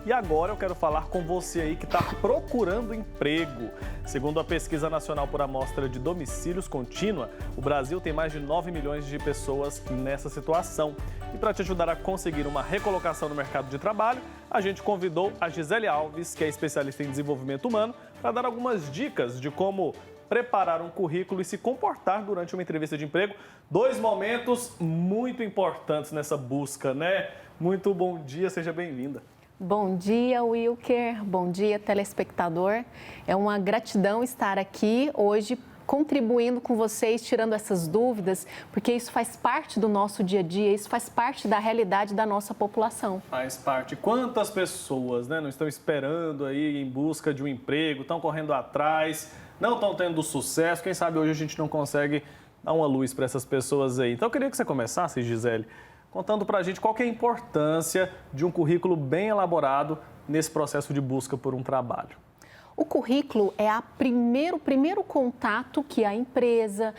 E agora eu quero falar com você aí que está procurando emprego. Segundo a Pesquisa Nacional por Amostra de Domicílios Contínua, o Brasil tem mais de 9 milhões de pessoas nessa situação. E para te ajudar a conseguir uma recolocação no mercado de trabalho, a gente convidou a Gisele Alves, que é especialista em desenvolvimento humano, para dar algumas dicas de como preparar um currículo e se comportar durante uma entrevista de emprego. 2 momentos muito importantes nessa busca, né? Muito bom dia, seja bem-vinda. Bom dia, Wilker. Bom dia, telespectador. É uma gratidão estar aqui hoje contribuindo com vocês, tirando essas dúvidas, porque isso faz parte do nosso dia a dia, isso faz parte da realidade da nossa população. Faz parte. Quantas pessoas, né, não estão esperando aí em busca de um emprego, estão correndo atrás, não estão tendo sucesso. Quem sabe hoje a gente não consegue dar uma luz para essas pessoas aí. Então eu queria que você começasse, Gisele, contando para a gente qual que é a importância de um currículo bem elaborado nesse processo de busca por um trabalho. O currículo é o primeiro contato que a empresa,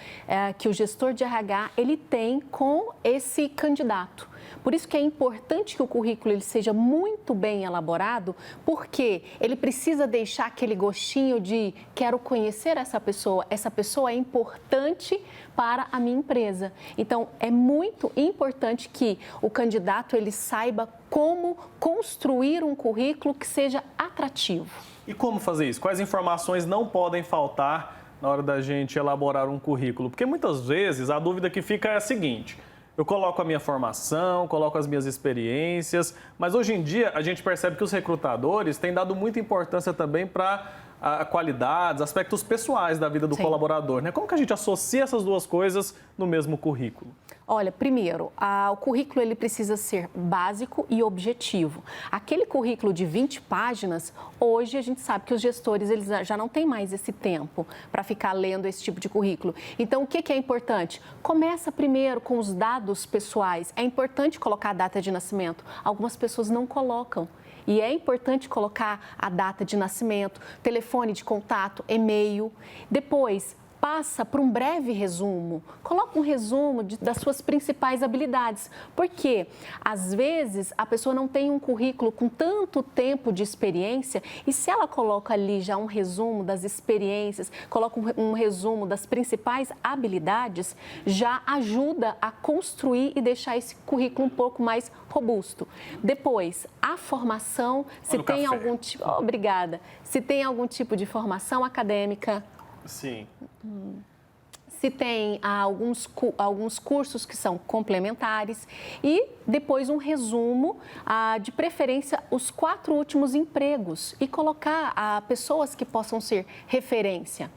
que o gestor de RH, ele tem com esse candidato. Por isso que é importante que o currículo ele seja muito bem elaborado, porque ele precisa deixar aquele gostinho de quero conhecer essa pessoa é importante para a minha empresa. Então, é muito importante que o candidato ele saiba como construir um currículo que seja atrativo. E como fazer isso? Quais informações não podem faltar na hora da gente elaborar um currículo? Porque muitas vezes a dúvida que fica é a seguinte: eu coloco a minha formação, coloco as minhas experiências, mas hoje em dia a gente percebe que os recrutadores têm dado muita importância também para qualidades, aspectos pessoais da vida do colaborador, né? Como que a gente associa essas duas coisas no mesmo currículo? Olha, primeiro, o currículo ele precisa ser básico e objetivo. Aquele currículo de 20 páginas, hoje a gente sabe que os gestores eles já não têm mais esse tempo para ficar lendo esse tipo de currículo. Então, o que é importante? Começa primeiro com os dados pessoais. É importante colocar a data de nascimento. Algumas pessoas não colocam. E é importante colocar a data de nascimento, telefone de contato, e-mail. Depois, passa por um breve resumo, coloca um resumo das suas principais habilidades, porque às vezes a pessoa não tem um currículo com tanto tempo de experiência e se ela coloca ali já um resumo das experiências, coloca um resumo das principais habilidades, já ajuda a construir e deixar esse currículo um pouco mais robusto. Depois, a formação, se tem algum tipo, obrigada, se tem algum tipo de formação acadêmica. Sim. Se tem alguns cursos que são complementares e depois um resumo, de preferência, os 4 últimos empregos e colocar pessoas que possam ser referência.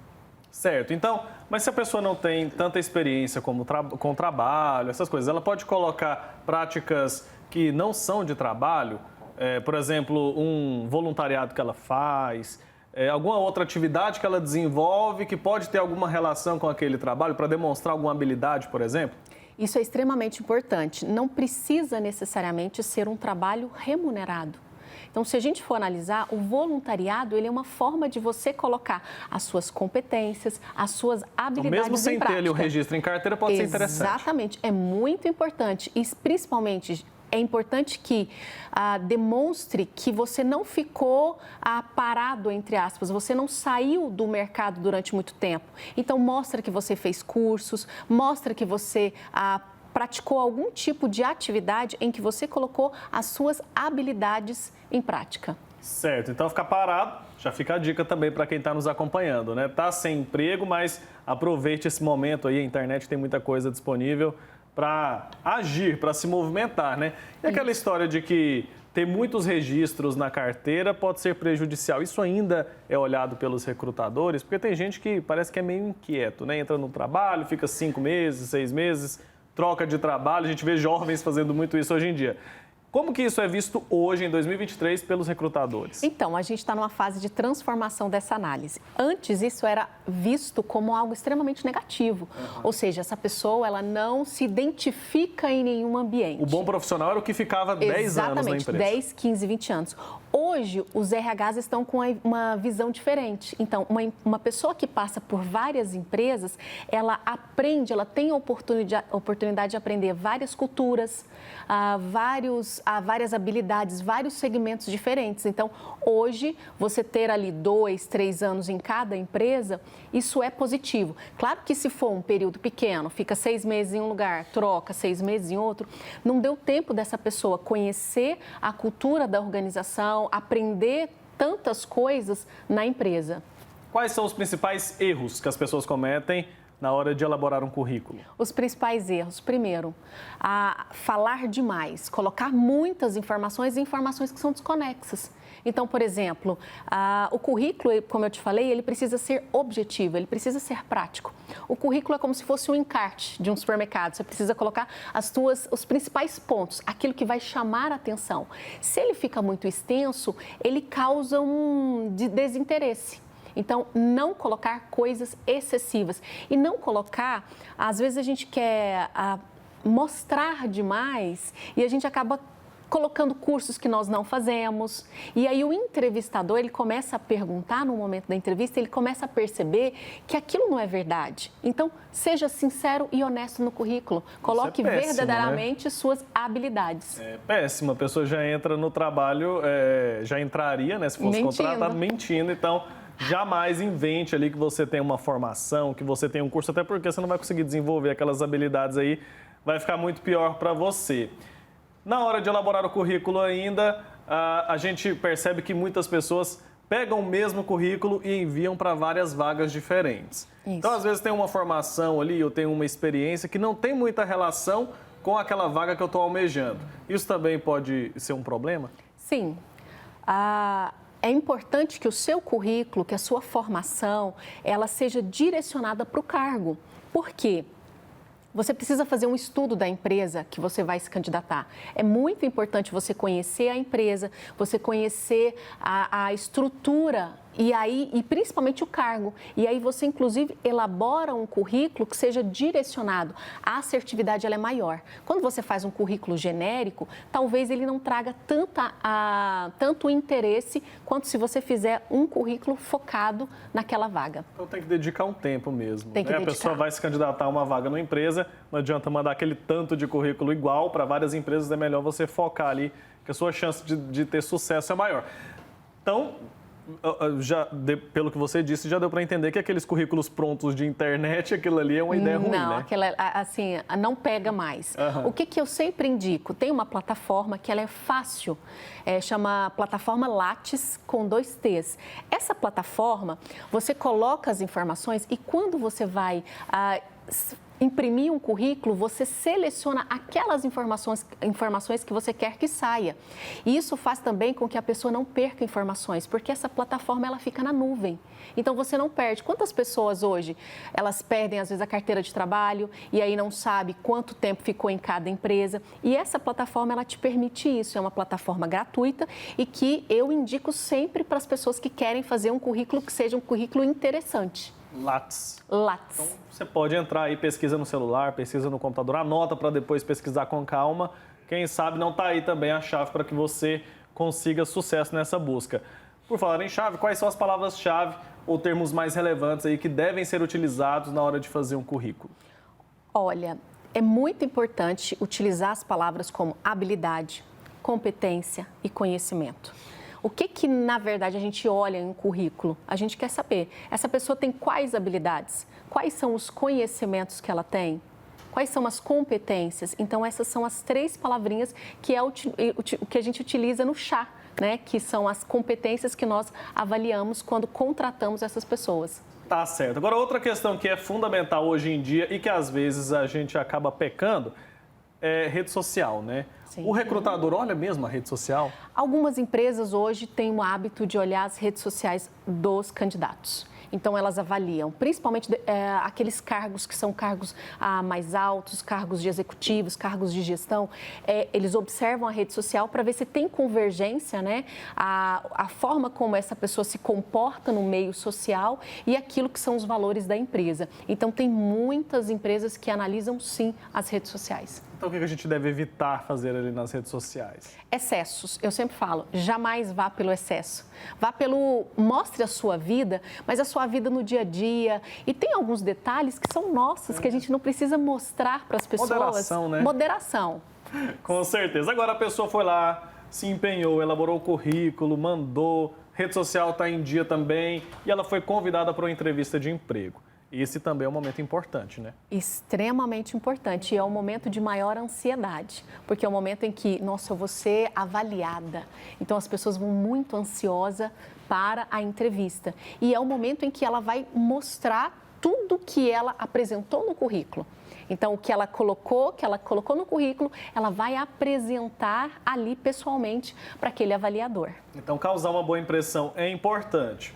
Certo. Então, mas se a pessoa não tem tanta experiência com trabalho, essas coisas, ela pode colocar práticas que não são de trabalho, por exemplo, um voluntariado que ela faz, alguma outra atividade que ela desenvolve que pode ter alguma relação com aquele trabalho para demonstrar alguma habilidade, por exemplo? Isso é extremamente importante. Não precisa necessariamente ser um trabalho remunerado. Então, se a gente for analisar, o voluntariado ele é uma forma de você colocar as suas competências, as suas habilidades em prática. Mesmo sem ter ali o registro em carteira, pode ser interessante. Exatamente. É muito importante e, principalmente, é importante que demonstre que você não ficou parado, entre aspas, você não saiu do mercado durante muito tempo. Então, mostra que você fez cursos, mostra que você praticou algum tipo de atividade em que você colocou as suas habilidades em prática. Certo, então ficar parado, já fica a dica também para quem está nos acompanhando, né? Tá sem emprego, mas aproveite esse momento aí, a internet tem muita coisa disponível para agir, para se movimentar, né? E aquela história de que ter muitos registros na carteira pode ser prejudicial. Isso ainda é olhado pelos recrutadores, porque tem gente que parece que é meio inquieto, né? Entra no trabalho, fica 5 meses, 6 meses, troca de trabalho. A gente vê jovens fazendo muito isso hoje em dia. Como que isso é visto hoje, em 2023, pelos recrutadores? Então, a gente está numa fase de transformação dessa análise. Antes, isso era visto como algo extremamente negativo. Ou seja, essa pessoa ela não se identifica em nenhum ambiente. O bom profissional era o que ficava 10 anos na empresa. 10, 15, 20 anos. Hoje, os RHs estão com uma visão diferente. Então, uma pessoa que passa por várias empresas, ela aprende, ela tem a oportunidade de aprender várias culturas, vários várias habilidades, vários segmentos diferentes. Então, hoje, você ter ali 2, 3 anos em cada empresa, isso é positivo. Claro que se for um período pequeno, fica 6 meses em um lugar, troca 6 meses em outro, não deu tempo dessa pessoa conhecer a cultura da organização, aprender tantas coisas na empresa. Quais são os principais erros que as pessoas cometem na hora de elaborar um currículo? Os principais erros, primeiro, falar demais, colocar muitas informações e informações que são desconexas. Então, por exemplo, o currículo, como eu te falei, ele precisa ser objetivo, ele precisa ser prático. O currículo é como se fosse um encarte de um supermercado. Você precisa colocar os principais pontos, aquilo que vai chamar a atenção. Se ele fica muito extenso, ele causa um desinteresse. Então, não colocar coisas excessivas. E não colocar, às vezes a gente quer mostrar demais e a gente acaba colocando cursos que nós não fazemos. E aí o entrevistador, ele começa a perguntar no momento da entrevista, ele começa a perceber que aquilo não é verdade. Então, seja sincero e honesto no currículo. Coloque verdadeiramente suas habilidades. É péssimo. A pessoa já entra no trabalho, já entraria, né, se fosse contratado, mentindo. Então, jamais invente ali que você tem uma formação, que você tem um curso, até porque você não vai conseguir desenvolver aquelas habilidades aí, vai ficar muito pior para você. Na hora de elaborar o currículo ainda, a gente percebe que muitas pessoas pegam o mesmo currículo e enviam para várias vagas diferentes. Isso. Então, às vezes, tem uma formação ali, eu tenho uma experiência que não tem muita relação com aquela vaga que eu estou almejando. Isso também pode ser um problema? Sim. É importante que o seu currículo, que a sua formação, ela seja direcionada para o cargo. Por quê? Você precisa fazer um estudo da empresa que você vai se candidatar. É muito importante você conhecer a empresa, você conhecer a estrutura e principalmente o cargo. E aí você, inclusive, elabora um currículo que seja direcionado. A assertividade ela é maior. Quando você faz um currículo genérico, talvez ele não traga tanto interesse quanto se você fizer um currículo focado naquela vaga. Então tem que dedicar um tempo mesmo. Tem que dedicar. A pessoa vai se candidatar a uma vaga numa empresa, não adianta mandar aquele tanto de currículo igual para várias empresas, é melhor você focar ali, que a sua chance de ter sucesso é maior. Então, pelo que você disse, já deu para entender que aqueles currículos prontos de internet, aquilo ali é uma ideia ruim, não, né? Aquela, assim, não pega mais. Uhum. O que eu sempre indico? Tem uma plataforma que ela é fácil, chama plataforma Lattes com 2 T's. Essa plataforma, você coloca as informações e quando você vai imprimir um currículo, você seleciona aquelas informações que você quer que saia. E isso faz também com que a pessoa não perca informações, porque essa plataforma ela fica na nuvem. Então você não perde. Quantas pessoas hoje, elas perdem às vezes a carteira de trabalho e aí não sabe quanto tempo ficou em cada empresa. E essa plataforma ela te permite isso. É uma plataforma gratuita e que eu indico sempre para as pessoas que querem fazer um currículo que seja um currículo interessante. Lattes. Lattes. Então, você pode entrar aí, pesquisa no celular, pesquisa no computador, anota para depois pesquisar com calma. Quem sabe não está aí também a chave para que você consiga sucesso nessa busca. Por falar em chave, quais são as palavras-chave ou termos mais relevantes aí que devem ser utilizados na hora de fazer um currículo? Olha, é muito importante utilizar as palavras como habilidade, competência e conhecimento. O que, na verdade, a gente olha em um currículo? A gente quer saber, essa pessoa tem quais habilidades? Quais são os conhecimentos que ela tem? Quais são as competências? Então, essas são as 3 palavrinhas que é o que a gente utiliza no chá, né? Que são as competências que nós avaliamos quando contratamos essas pessoas. Tá certo. Agora, outra questão que é fundamental hoje em dia e que às vezes a gente acaba pecando é rede social, né? Sim. O recrutador olha mesmo a rede social? Algumas empresas hoje têm o hábito de olhar as redes sociais dos candidatos. Então, elas avaliam, principalmente aqueles cargos que são cargos mais altos, cargos de executivos, cargos de gestão. Eles observam a rede social para ver se tem convergência, né? A forma como essa pessoa se comporta no meio social e aquilo que são os valores da empresa. Então, tem muitas empresas que analisam, sim, as redes sociais. Então, o que a gente deve evitar fazer ali nas redes sociais? Excessos. Eu sempre falo, jamais vá pelo excesso. Mostre a sua vida, mas a sua vida no dia a dia. E tem alguns detalhes que são nossos, que a gente não precisa mostrar para as pessoas. Moderação, né? Moderação. Com certeza. Agora a pessoa foi lá, se empenhou, elaborou o currículo, mandou, rede social está em dia também e ela foi convidada para uma entrevista de emprego. Esse também é um momento importante, né? Extremamente importante e é um momento de maior ansiedade, porque é o momento em que, nossa, eu vou ser avaliada. Então, as pessoas vão muito ansiosas para a entrevista. E é o momento em que ela vai mostrar tudo que ela apresentou no currículo. Então, o que ela colocou no currículo, ela vai apresentar ali pessoalmente para aquele avaliador. Então, causar uma boa impressão é importante.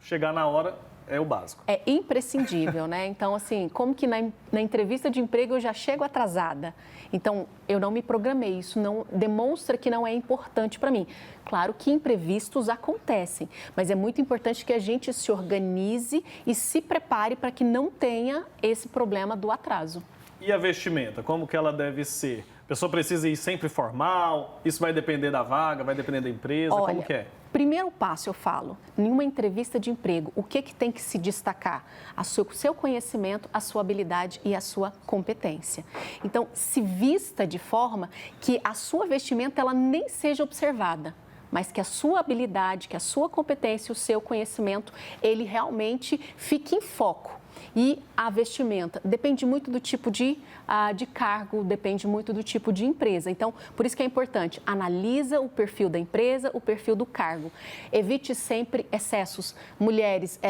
Chegar na hora é o básico. É imprescindível, né? Então, assim, como que na entrevista de emprego eu já chego atrasada? Então, eu não me programei, isso não demonstra que não é importante para mim. Claro que imprevistos acontecem, mas é muito importante que a gente se organize e se prepare para que não tenha esse problema do atraso. E a vestimenta, como que ela deve ser? A pessoa precisa ir sempre formal? Isso vai depender da vaga, vai depender da empresa? Olha, como que é? Primeiro passo, eu falo, em uma entrevista de emprego, o que tem que se destacar? O seu conhecimento, a sua habilidade e a sua competência. Então, se vista de forma que a sua vestimenta ela nem seja observada, mas que a sua habilidade, que a sua competência, o seu conhecimento, ele realmente fique em foco. E a vestimenta depende muito do tipo de cargo, depende muito do tipo de empresa. Então, por isso que é importante, analisa o perfil da empresa, o perfil do cargo. Evite sempre excessos. Mulheres,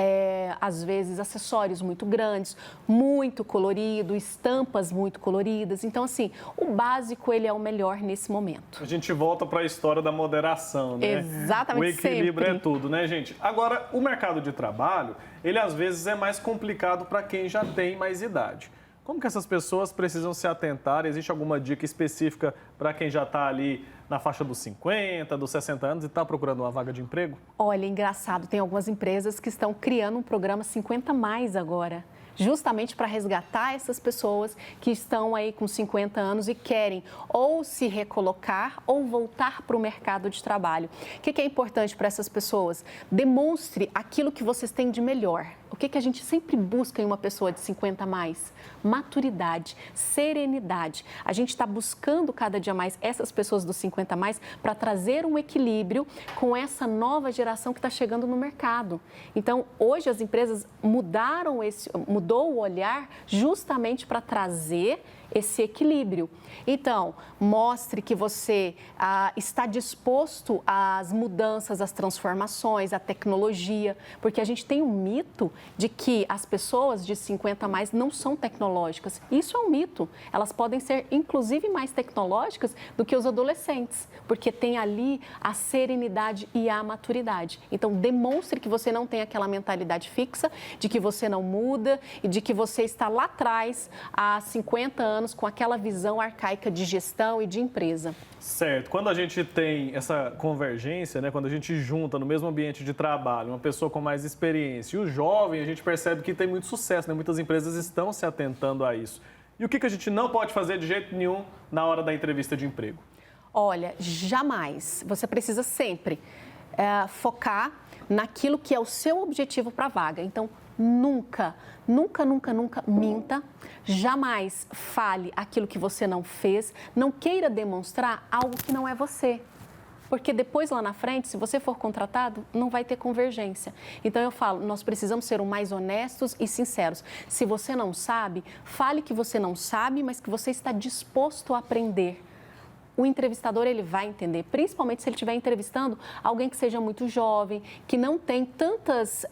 às vezes, acessórios muito grandes, muito colorido, estampas muito coloridas. Então, assim, o básico, ele é o melhor nesse momento. A gente volta para a história da moderação, né? Exatamente, o equilíbrio sempre. É tudo, né, gente? Agora, o mercado de trabalho, ele às vezes é mais complicado para quem já tem mais idade. Como que essas pessoas precisam se atentar? Existe alguma dica específica para quem já está ali na faixa dos 50, dos 60 anos e está procurando uma vaga de emprego? Olha, engraçado, tem algumas empresas que estão criando um programa 50 mais agora, justamente para resgatar essas pessoas que estão aí com 50 anos e querem ou se recolocar ou voltar para o mercado de trabalho. O que é importante para essas pessoas? Demonstre aquilo que vocês têm de melhor. O que a gente sempre busca em uma pessoa de 50 a mais? Maturidade, serenidade. A gente está buscando cada dia mais essas pessoas dos 50 a mais para trazer um equilíbrio com essa nova geração que está chegando no mercado. Então, hoje as empresas mudou o olhar justamente para trazer esse equilíbrio. Então, mostre que você está disposto às mudanças, às transformações, à tecnologia, porque a gente tem um mito de que as pessoas de 50 a mais não são tecnológicas. Isso é um mito. Elas podem ser, inclusive, mais tecnológicas do que os adolescentes, porque tem ali a serenidade e a maturidade. Então, demonstre que você não tem aquela mentalidade fixa, de que você não muda e de que você está lá atrás, há 50 anos, com aquela visão arcaica de gestão e de empresa. Certo. Quando a gente tem essa convergência, né, quando a gente junta no mesmo ambiente de trabalho uma pessoa com mais experiência e o jovem, a gente percebe que tem muito sucesso, né? Muitas empresas estão se atentando a isso. E o que a gente não pode fazer de jeito nenhum na hora da entrevista de emprego? Olha, jamais. Você precisa sempre focar naquilo que é o seu objetivo para a vaga. Então, nunca minta, jamais fale aquilo que você não fez, não queira demonstrar algo que não é você. Porque depois, lá na frente, se você for contratado, não vai ter convergência. Então, eu falo, nós precisamos ser o mais honestos e sinceros. Se você não sabe, fale que você não sabe, mas que você está disposto a aprender. O entrevistador, ele vai entender, principalmente se ele estiver entrevistando alguém que seja muito jovem, que não tem tantas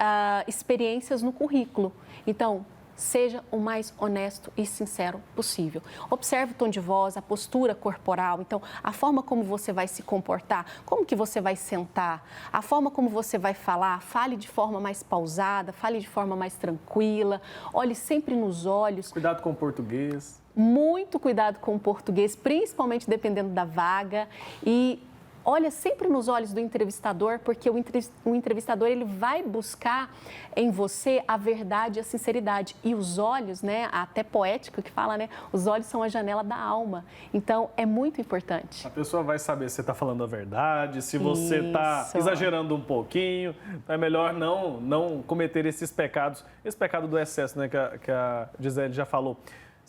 experiências no currículo. Então, seja o mais honesto e sincero possível. Observe o tom de voz, a postura corporal, então, a forma como você vai se comportar, como que você vai sentar, a forma como você vai falar, fale de forma mais pausada, fale de forma mais tranquila, olhe sempre nos olhos. Cuidado com o português. Muito cuidado com o português, principalmente dependendo da vaga, e olha sempre nos olhos do entrevistador, porque o entrevistador ele vai buscar em você a verdade e a sinceridade. E os olhos, né, até poético que fala, né, os olhos são a janela da alma. Então, é muito importante. A pessoa vai saber se você está falando a verdade, se você está exagerando um pouquinho. É melhor não cometer esses pecados. Esse pecado do excesso, né, que a Gisele já falou.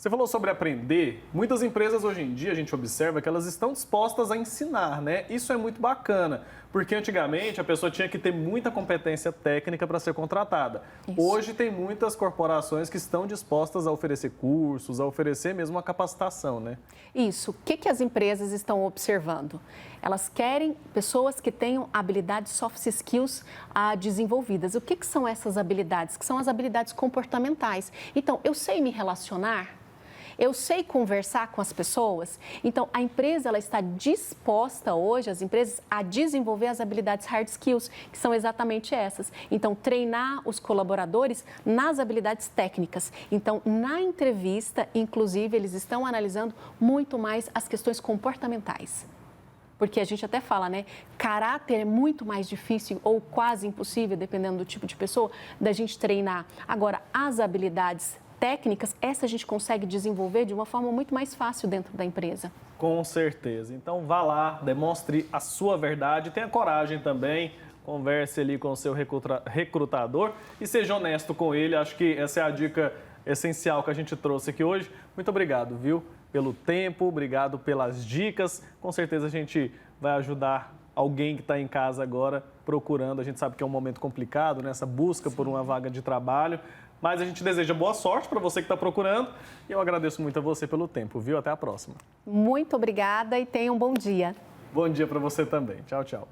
Você falou sobre aprender. Muitas empresas hoje em dia, a gente observa que elas estão dispostas a ensinar, né? Isso é muito bacana, porque antigamente a pessoa tinha que ter muita competência técnica para ser contratada. Isso. Hoje tem muitas corporações que estão dispostas a oferecer cursos, a oferecer mesmo uma capacitação, né? Isso. O que as empresas estão observando? Elas querem pessoas que tenham habilidades soft skills desenvolvidas. O que são essas habilidades? Que são as habilidades comportamentais. Então, eu sei me relacionar? Eu sei conversar com as pessoas? Então, a empresa ela está disposta hoje, as empresas, a desenvolver as habilidades hard skills, que são exatamente essas. Então, treinar os colaboradores nas habilidades técnicas. Então, na entrevista, inclusive, eles estão analisando muito mais as questões comportamentais. Porque a gente até fala, né? Caráter é muito mais difícil ou quase impossível, dependendo do tipo de pessoa, da gente treinar. Agora, as habilidades técnicas, essa a gente consegue desenvolver de uma forma muito mais fácil dentro da empresa. Com certeza. Então vá lá, demonstre a sua verdade, tenha coragem também, converse ali com o seu recrutador e seja honesto com ele. Acho que essa é a dica essencial que a gente trouxe aqui hoje. Muito obrigado, viu? Pelo tempo, obrigado pelas dicas. Com certeza a gente vai ajudar alguém que está em casa agora procurando. A gente sabe que é um momento complicado, né? Essa busca por uma vaga de trabalho. Mas a gente deseja boa sorte para você que está procurando e eu agradeço muito a você pelo tempo, viu? Até a próxima. Muito obrigada e tenha um bom dia. Bom dia para você também. Tchau, tchau.